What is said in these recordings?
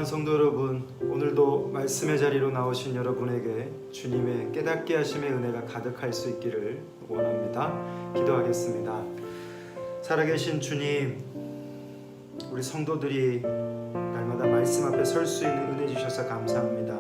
사랑하는 성도 여러분, 오늘도 말씀의 자리로 나오신 여러분에게 주님의 깨닫게 하심의 은혜가 가득할 수 있기를 원합니다. 기도하겠습니다. 살아계신 주님, 우리 성도들이 날마다 말씀 앞에 설 수 있는 은혜 주셔서 감사합니다.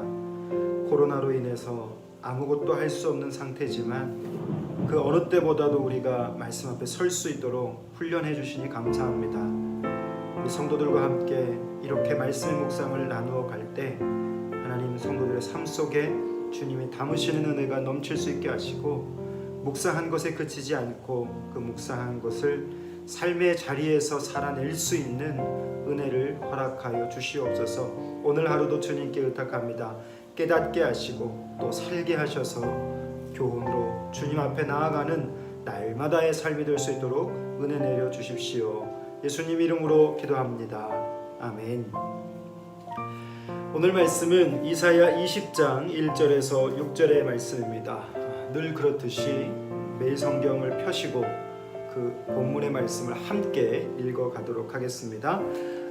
코로나로 인해서 아무것도 할 수 없는 상태지만 그 어느 때보다도 우리가 말씀 앞에 설 수 있도록 훈련해 주시니 감사합니다. 우리 성도들과 함께 이렇게 말씀의 묵상을 나누어 갈 때 하나님 성도들의 삶 속에 주님이 담으시는 은혜가 넘칠 수 있게 하시고 묵상한 것에 그치지 않고 그 묵상한 것을 삶의 자리에서 살아낼 수 있는 은혜를 허락하여 주시옵소서. 오늘 하루도 주님께 의탁합니다. 깨닫게 하시고 또 살게 하셔서 교훈으로 주님 앞에 나아가는 날마다의 삶이 될 수 있도록 은혜 내려 주십시오. 예수님 이름으로 기도합니다. 아멘. 오늘 말씀은 이사야 20장 1절에서 6절의 말씀입니다. 늘 그렇듯이 매일 성경을 펴시고 그 본문의 말씀을 함께 읽어가도록 하겠습니다.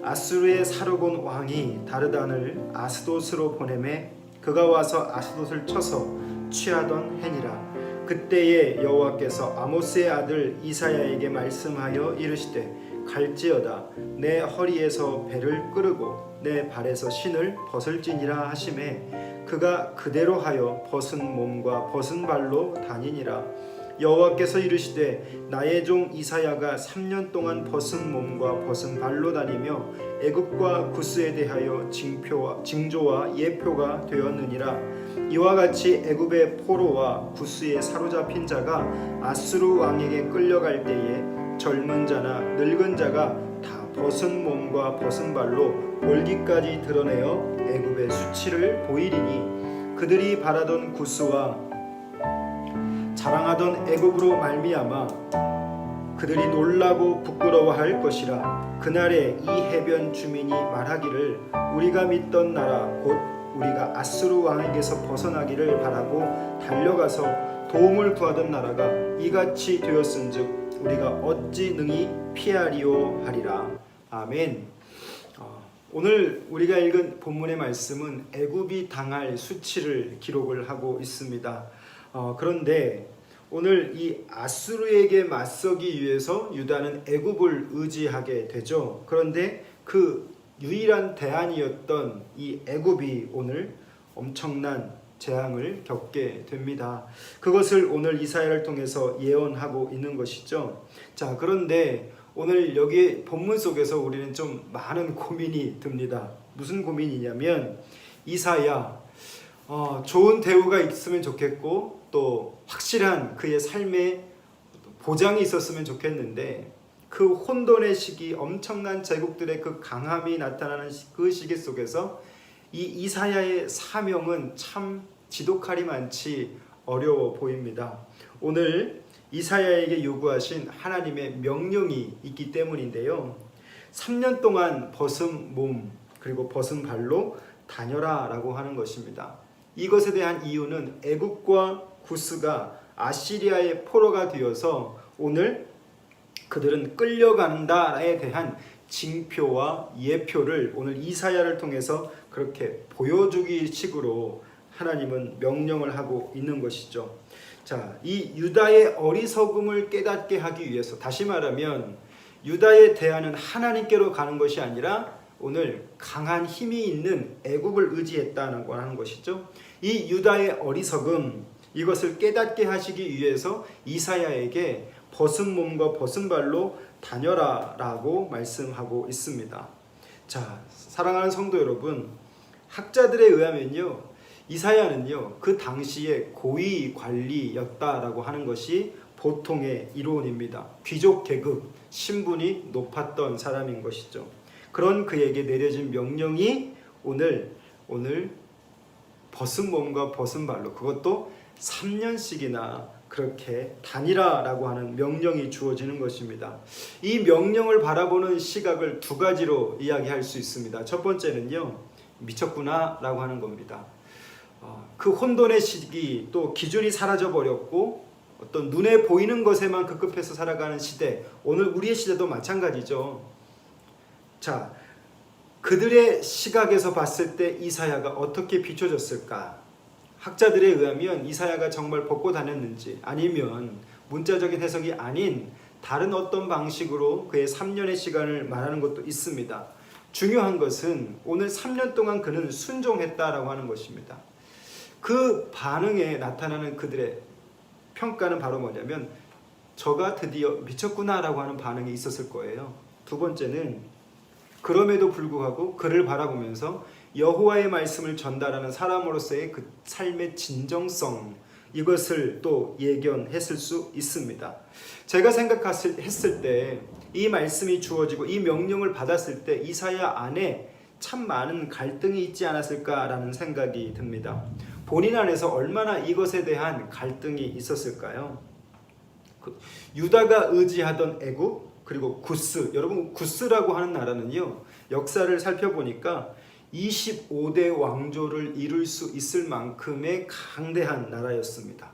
아수르의 사르곤 왕이 다르단을 아스돗으로 보내매 그가 와서 아스돗을 쳐서 취하던 해니라. 그때에 여호와께서 아모스의 아들 이사야에게 말씀하여 이르시되 갈지어다 내 허리에서 배를 끄르고 내 발에서 신을 벗을지니라 하시매 그가 그대로 하여 벗은 몸과 벗은 발로 다니니라. 여호와께서 이르시되 나의 종 이사야가 3년 동안 벗은 몸과 벗은 발로 다니며 애굽과 구스에 대하여 징조와 예표가 되었느니라. 이와 같이 애굽의 포로와 구스에 사로잡힌 자가 아수르 왕에게 끌려갈 때에 젊은 자나 늙은 자가 다 벗은 몸과 벗은 발로 볼기까지 드러내어 애굽의 수치를 보이리니 그들이 바라던 구스와 자랑하던 애굽으로 말미암아 그들이 놀라고 부끄러워할 것이라. 그날에 이 해변 주민이 말하기를 우리가 믿던 나라 곧 우리가 아수르 왕에게서 벗어나기를 바라고 달려가서 도움을 구하던 나라가 이같이 되었은즉 우리가 어찌 능히 피하리오 하리라. 아멘. 오늘 우리가 읽은 본문의 말씀은 애굽이 당할 수치를 기록을 하고 있습니다. 그런데 오늘 이 아수르에게 맞서기 위해서 유다는 애굽을 의지하게 되죠. 그런데 그 유일한 대안이었던 이 애굽이 오늘 엄청난 재앙을 겪게 됩니다. 그것을 오늘 이사야를 통해서 예언하고 있는 것이죠. 자, 그런데 오늘 여기 본문 속에서 우리는 좀 많은 고민이 듭니다. 무슨 고민이냐면 이사야 좋은 대우가 있으면 좋겠고 또 확실한 그의 삶에 보장이 있었으면 좋겠는데 그 혼돈의 시기, 엄청난 제국들의 그 강함이 나타나는 그 시기 속에서 이 이사야의 사명은 참 지독하리 많지 어려워 보입니다. 오늘 이사야에게 요구하신 하나님의 명령이 있기 때문인데요. 3년 동안 벗은 몸 그리고 벗은 발로 다녀라 라고 하는 것입니다. 이것에 대한 이유는 애굽과 구스가 아시리아의 포로가 되어서 오늘 그들은 끌려간다에 대한 징표와 예표를 오늘 이사야를 통해서 그렇게 보여주기 식으로 하나님은 명령을 하고 있는 것이죠. 자, 이 유다의 어리석음을 깨닫게 하기 위해서, 다시 말하면 유다의 대안은 하나님께로 가는 것이 아니라 오늘 강한 힘이 있는 애굽을 의지했다고 하는 것이죠. 이 유다의 어리석음, 이것을 깨닫게 하시기 위해서 이사야에게 벗은 몸과 벗은 발로 다녀라 라고 말씀하고 있습니다. 자, 사랑하는 성도 여러분, 학자들에 의하면요, 이사야는요 그 당시에 고위 관리였다라고 하는 것이 보통의 이론입니다. 귀족 계급, 신분이 높았던 사람인 것이죠. 그런 그에게 내려진 명령이 오늘 벗은 몸과 벗은 발로, 그것도 3년씩이나 그렇게 다니라라고 하는 명령이 주어지는 것입니다. 이 명령을 바라보는 시각을 두 가지로 이야기할 수 있습니다. 첫 번째는요, 미쳤구나 라고 하는 겁니다. 그 혼돈의 시기, 또 기준이 사라져 버렸고 어떤 눈에 보이는 것에만 급급해서 살아가는 시대, 오늘 우리의 시대도 마찬가지죠. 자, 그들의 시각에서 봤을 때 이사야가 어떻게 비춰졌을까? 학자들에 의하면 이사야가 정말 벗고 다녔는지 아니면 문자적인 해석이 아닌 다른 어떤 방식으로 그의 3년의 시간을 말하는 것도 있습니다. 중요한 것은 오늘 3년 동안 그는 순종했다라고 하는 것입니다. 그 반응에 나타나는 그들의 평가는 바로 뭐냐면 저가 드디어 미쳤구나라고 하는 반응이 있었을 거예요. 두 번째는 그럼에도 불구하고 그를 바라보면서 여호와의 말씀을 전달하는 사람으로서의 그 삶의 진정성, 이것을 또 예견했을 수 있습니다. 제가 생각했을 때 이 말씀이 주어지고 이 명령을 받았을 때 이사야 안에 참 많은 갈등이 있지 않았을까라는 생각이 듭니다. 본인 안에서 얼마나 이것에 대한 갈등이 있었을까요? 유다가 의지하던 애굽, 그리고 구스, 여러분 구스라고 하는 나라는요, 역사를 살펴보니까 25대 왕조를 이룰 수 있을 만큼의 강대한 나라였습니다.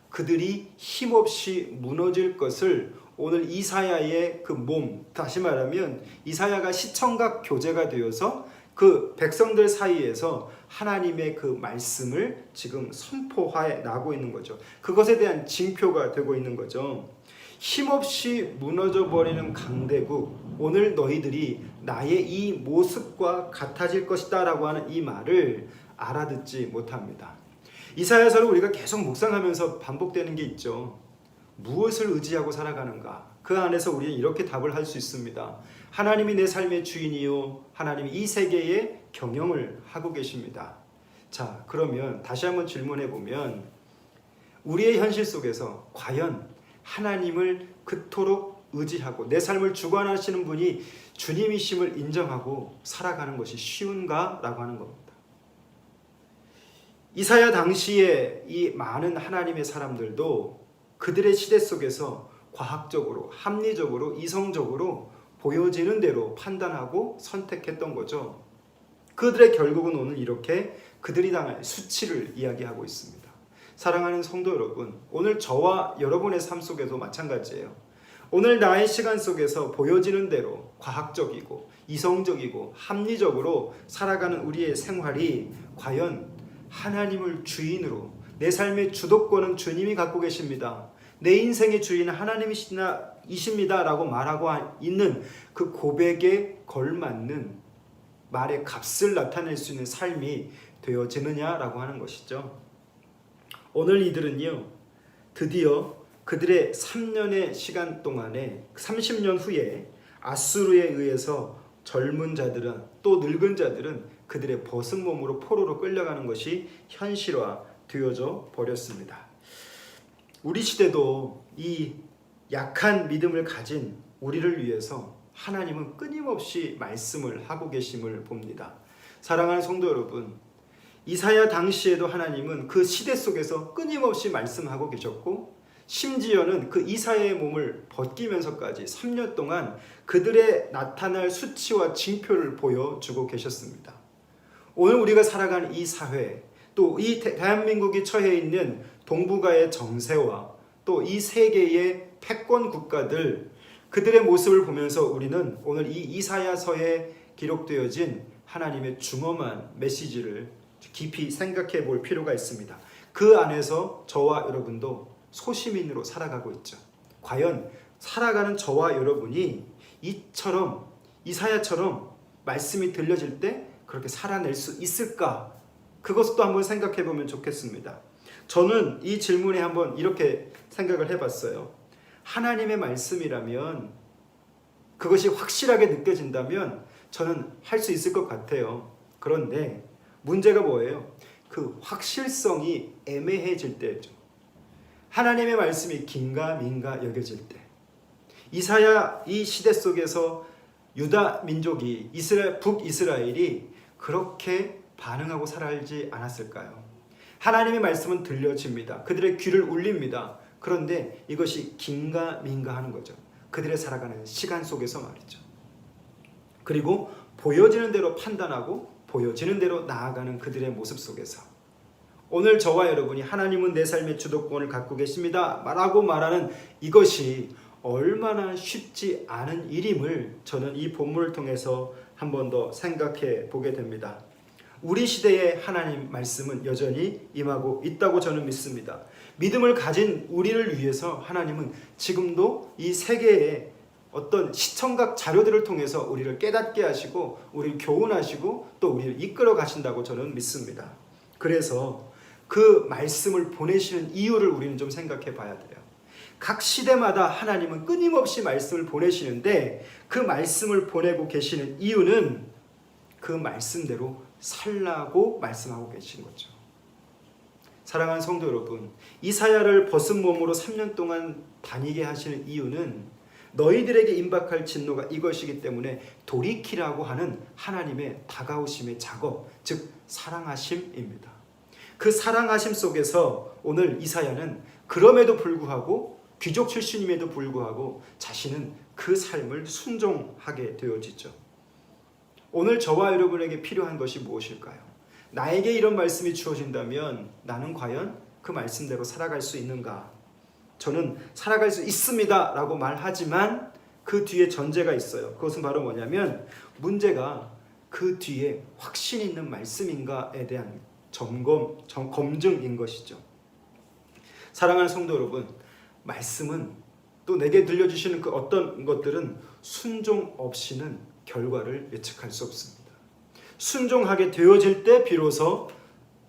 그들이 힘없이 무너질 것을 오늘 이사야의 그 몸, 다시 말하면 이사야가 시청각 교재가 되어서 그 백성들 사이에서 하나님의 그 말씀을 지금 선포해 나고 있는 거죠. 그것에 대한 징표가 되고 있는 거죠. 힘없이 무너져 버리는 강대국, 오늘 너희들이 나의 이 모습과 같아질 것이다 라고 하는 이 말을 알아듣지 못합니다. 이사야서를 우리가 계속 묵상하면서 반복되는 게 있죠. 무엇을 의지하고 살아가는가? 그 안에서 우리는 이렇게 답을 할 수 있습니다. 하나님이 내 삶의 주인이요, 하나님이 이 세계의 경영을 하고 계십니다. 자, 그러면 다시 한번 질문해 보면 우리의 현실 속에서 과연 하나님을 그토록 의지하고 내 삶을 주관하시는 분이 주님이심을 인정하고 살아가는 것이 쉬운가? 라고 하는 겁니다. 이사야 당시에 이 많은 하나님의 사람들도 그들의 시대 속에서 과학적으로, 합리적으로, 이성적으로 보여지는 대로 판단하고 선택했던 거죠. 그들의 결국은 오늘 이렇게 그들이 당할 수치를 이야기하고 있습니다. 사랑하는 성도 여러분, 오늘 저와 여러분의 삶 속에도 마찬가지예요. 오늘 나의 시간 속에서 보여지는 대로 과학적이고 이성적이고 합리적으로 살아가는 우리의 생활이 과연 하나님을 주인으로, 내 삶의 주도권은 주님이 갖고 계십니다, 내 인생의 주인은 하나님이십니다 라고 말하고 있는 그 고백에 걸맞는 말의 값을 나타낼 수 있는 삶이 되어지느냐라고 하는 것이죠. 오늘 이들은요, 드디어 그들의 3년의 시간 동안에 30년 후에 아수르에 의해서 젊은 자들은, 또 늙은 자들은 그들의 벗은 몸으로 포로로 끌려가는 것이 현실화 되어져 버렸습니다. 우리 시대도 이 약한 믿음을 가진 우리를 위해서 하나님은 끊임없이 말씀을 하고 계심을 봅니다. 사랑하는 성도 여러분, 이사야 당시에도 하나님은 그 시대 속에서 끊임없이 말씀하고 계셨고, 심지어는 그 이사야의 몸을 벗기면서까지 3년 동안 그들의 나타날 수치와 징표를 보여주고 계셨습니다. 오늘 우리가 살아가는 이 사회, 또 이 대한민국이 처해 있는 동북아의 정세와 또 이 세계의 패권 국가들, 그들의 모습을 보면서 우리는 오늘 이 이사야서에 기록되어진 하나님의 중엄한 메시지를 깊이 생각해 볼 필요가 있습니다. 그 안에서 저와 여러분도 소시민으로 살아가고 있죠. 과연 살아가는 저와 여러분이 이처럼, 이사야처럼 말씀이 들려질 때 그렇게 살아낼 수 있을까? 그것도 한번 생각해 보면 좋겠습니다. 저는 이 질문에 한번 이렇게 생각을 해봤어요. 하나님의 말씀이라면, 그것이 확실하게 느껴진다면 저는 할 수 있을 것 같아요. 그런데 문제가 뭐예요? 그 확실성이 애매해질 때죠. 하나님의 말씀이 긴가민가 여겨질 때, 이사야 이 시대 속에서 유다 민족이, 북이스라엘이 그렇게 반응하고 살아지 않았을까요? 하나님의 말씀은 들려집니다. 그들의 귀를 울립니다. 그런데 이것이 긴가민가 하는 거죠. 그들의 살아가는 시간 속에서 말이죠. 그리고 보여지는 대로 판단하고 보여지는 대로 나아가는 그들의 모습 속에서 오늘 저와 여러분이 하나님은 내 삶의 주도권을 갖고 계십니다 라고 말하는 이것이 얼마나 쉽지 않은 일임을 저는 이 본문을 통해서 한 번 더 생각해 보게 됩니다. 우리 시대의 하나님 말씀은 여전히 임하고 있다고 저는 믿습니다. 믿음을 가진 우리를 위해서 하나님은 지금도 이 세계의 어떤 시청각 자료들을 통해서 우리를 깨닫게 하시고 우리를 교훈하시고 또 우리를 이끌어 가신다고 저는 믿습니다. 그래서 그 말씀을 보내시는 이유를 우리는 좀 생각해 봐야 돼요. 각 시대마다 하나님은 끊임없이 말씀을 보내시는데 그 말씀을 보내고 계시는 이유는 그 말씀대로 살라고 말씀하고 계신 거죠. 사랑하는 성도 여러분, 이사야를 벗은 몸으로 3년 동안 다니게 하시는 이유는 너희들에게 임박할 진노가 이것이기 때문에 돌이키라고 하는 하나님의 다가오심의 작업, 즉 사랑하심입니다. 그 사랑하심 속에서 오늘 이사야는 그럼에도 불구하고 귀족 출신임에도 불구하고 자신은 그 삶을 순종하게 되어지죠. 오늘 저와 여러분에게 필요한 것이 무엇일까요? 나에게 이런 말씀이 주어진다면 나는 과연 그 말씀대로 살아갈 수 있는가? 저는 살아갈 수 있습니다 라고 말하지만 그 뒤에 전제가 있어요. 그것은 바로 뭐냐면 문제가 그 뒤에 확신 있는 말씀인가에 대한 검증인 것이죠. 사랑하는 성도 여러분, 말씀은 또 내게 들려주시는 그 어떤 것들은 순종 없이는 결과를 예측할 수 없습니다. 순종하게 되어질 때 비로소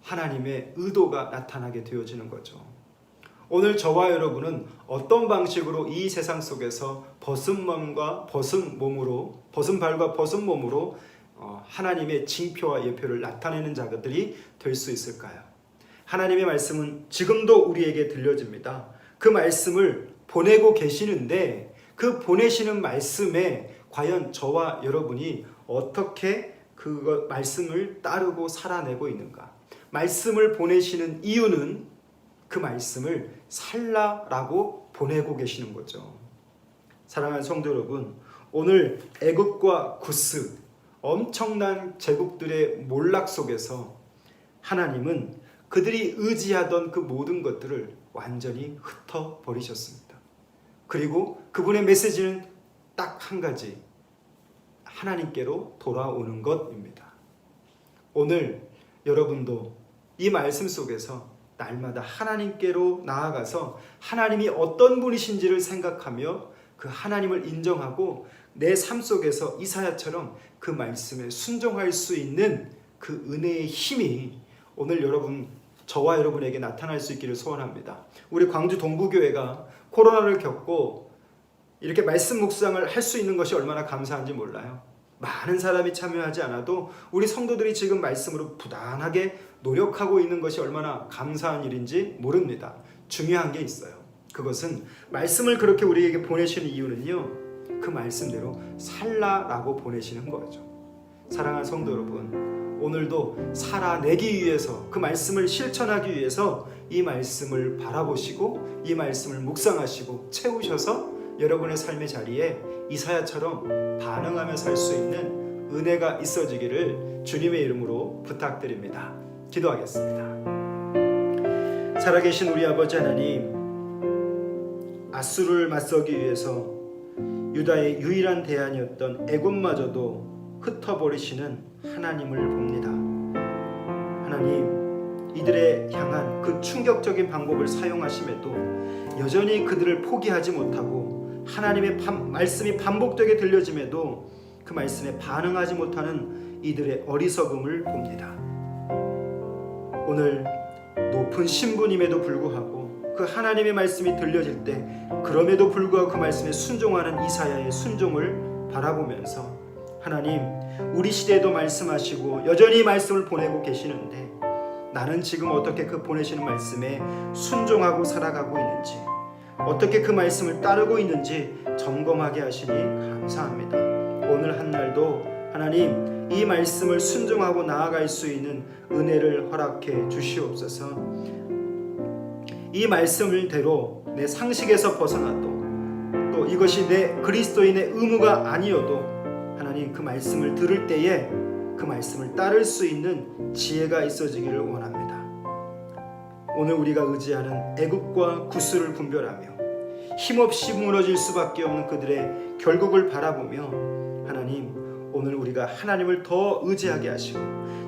하나님의 의도가 나타나게 되어지는 거죠. 오늘 저와 여러분은 어떤 방식으로 이 세상 속에서 벗은 마음과 벗은 몸으로, 벗은 발과 벗은 몸으로 하나님의 징표와 예표를 나타내는 자들이 될 수 있을까요? 하나님의 말씀은 지금도 우리에게 들려집니다. 그 말씀을 보내고 계시는데 그 보내시는 말씀에 과연 저와 여러분이 어떻게 그 말씀을 따르고 살아내고 있는가? 말씀을 보내시는 이유는 그 말씀을 살라라고 보내고 계시는 거죠. 사랑하는 성도 여러분, 오늘 애굽과 구스 엄청난 제국들의 몰락 속에서 하나님은 그들이 의지하던 그 모든 것들을 완전히 흩어버리셨습니다. 그리고 그분의 메시지는 딱 한 가지, 하나님께로 돌아오는 것입니다. 오늘 여러분도 이 말씀 속에서 날마다 하나님께로 나아가서 하나님이 어떤 분이신지를 생각하며 그 하나님을 인정하고 내 삶 속에서 이사야처럼 그 말씀에 순종할 수 있는 그 은혜의 힘이 오늘 저와 여러분에게 나타날 수 있기를 소원합니다. 우리 광주 동부교회가 코로나를 겪고 이렇게 말씀 묵상을 할 수 있는 것이 얼마나 감사한지 몰라요. 많은 사람이 참여하지 않아도 우리 성도들이 지금 말씀으로 부단하게 노력하고 있는 것이 얼마나 감사한 일인지 모릅니다. 중요한 게 있어요. 그것은 말씀을 그렇게 우리에게 보내시는 이유는요, 그 말씀대로 살라라고 보내시는 거죠. 사랑하는 성도 여러분, 오늘도 살아내기 위해서, 그 말씀을 실천하기 위해서 이 말씀을 바라보시고 이 말씀을 묵상하시고 채우셔서 여러분의 삶의 자리에 이사야처럼 반응하며 살 수 있는 은혜가 있어지기를 주님의 이름으로 부탁드립니다. 기도하겠습니다. 살아계신 우리 아버지 하나님, 아수르를 맞서기 위해서 유다의 유일한 대안이었던 애굽마저도 흩어버리시는 하나님을 봅니다. 하나님, 이들의 향한 그 충격적인 방법을 사용하심에도 여전히 그들을 포기하지 못하고 하나님의 말씀이 반복되게 들려짐에도 그 말씀에 반응하지 못하는 이들의 어리석음을 봅니다. 오늘 높은 신분임에도 불구하고 그 하나님의 말씀이 들려질 때 그럼에도 불구하고 그 말씀에 순종하는 이사야의 순종을 바라보면서 하나님, 우리 시대에도 말씀하시고 여전히 말씀을 보내고 계시는데 나는 지금 어떻게 그 보내시는 말씀에 순종하고 살아가고 있는지, 어떻게 그 말씀을 따르고 있는지 점검하게 하시니 감사합니다. 오늘 한 날도 하나님, 이 말씀을 순종하고 나아갈 수 있는 은혜를 허락해 주시옵소서. 이 말씀을대로 내 상식에서 벗어나도 또 이것이 내 그리스도인의 의무가 아니어도 하나님, 그 말씀을 들을 때에 그 말씀을 따를 수 있는 지혜가 있어지기를 원합니다. 오늘 우리가 의지하는 애굽과 구스를 분별하며 힘없이 무너질 수밖에 없는 그들의 결국을 바라보며 하나님, 오늘 우리가 하나님을 더 의지하게 하시고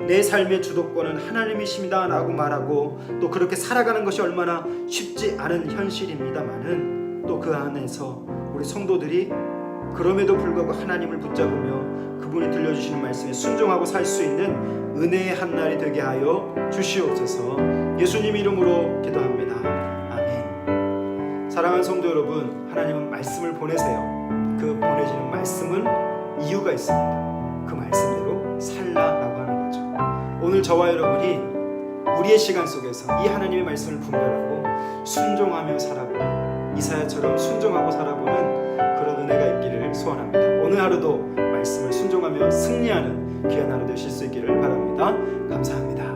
내 삶의 주도권은 하나님이십니다 라고 말하고 또 그렇게 살아가는 것이 얼마나 쉽지 않은 현실입니다마는 또 그 안에서 우리 성도들이 그럼에도 불구하고 하나님을 붙잡으며 그분이 들려주시는 말씀에 순종하고 살 수 있는 은혜의 한 날이 되게 하여 주시옵소서. 예수님 이름으로 기도합니다. 아멘. 사랑하는 성도 여러분, 하나님은 말씀을 보내세요. 그 보내시는 말씀은 이유가 있습니다. 그 말씀대로 살라라고 하는 거죠. 오늘 저와 여러분이 우리의 시간 속에서 이 하나님의 말씀을 분별하고 순종하며 살아보는 이사야처럼 순종하고 살아보는 그런 은혜가 있기를 소원합니다. 오늘 하루도 말씀을 순종하며 승리하는 귀한 하루 되실 수 있기를 바랍니다. 감사합니다.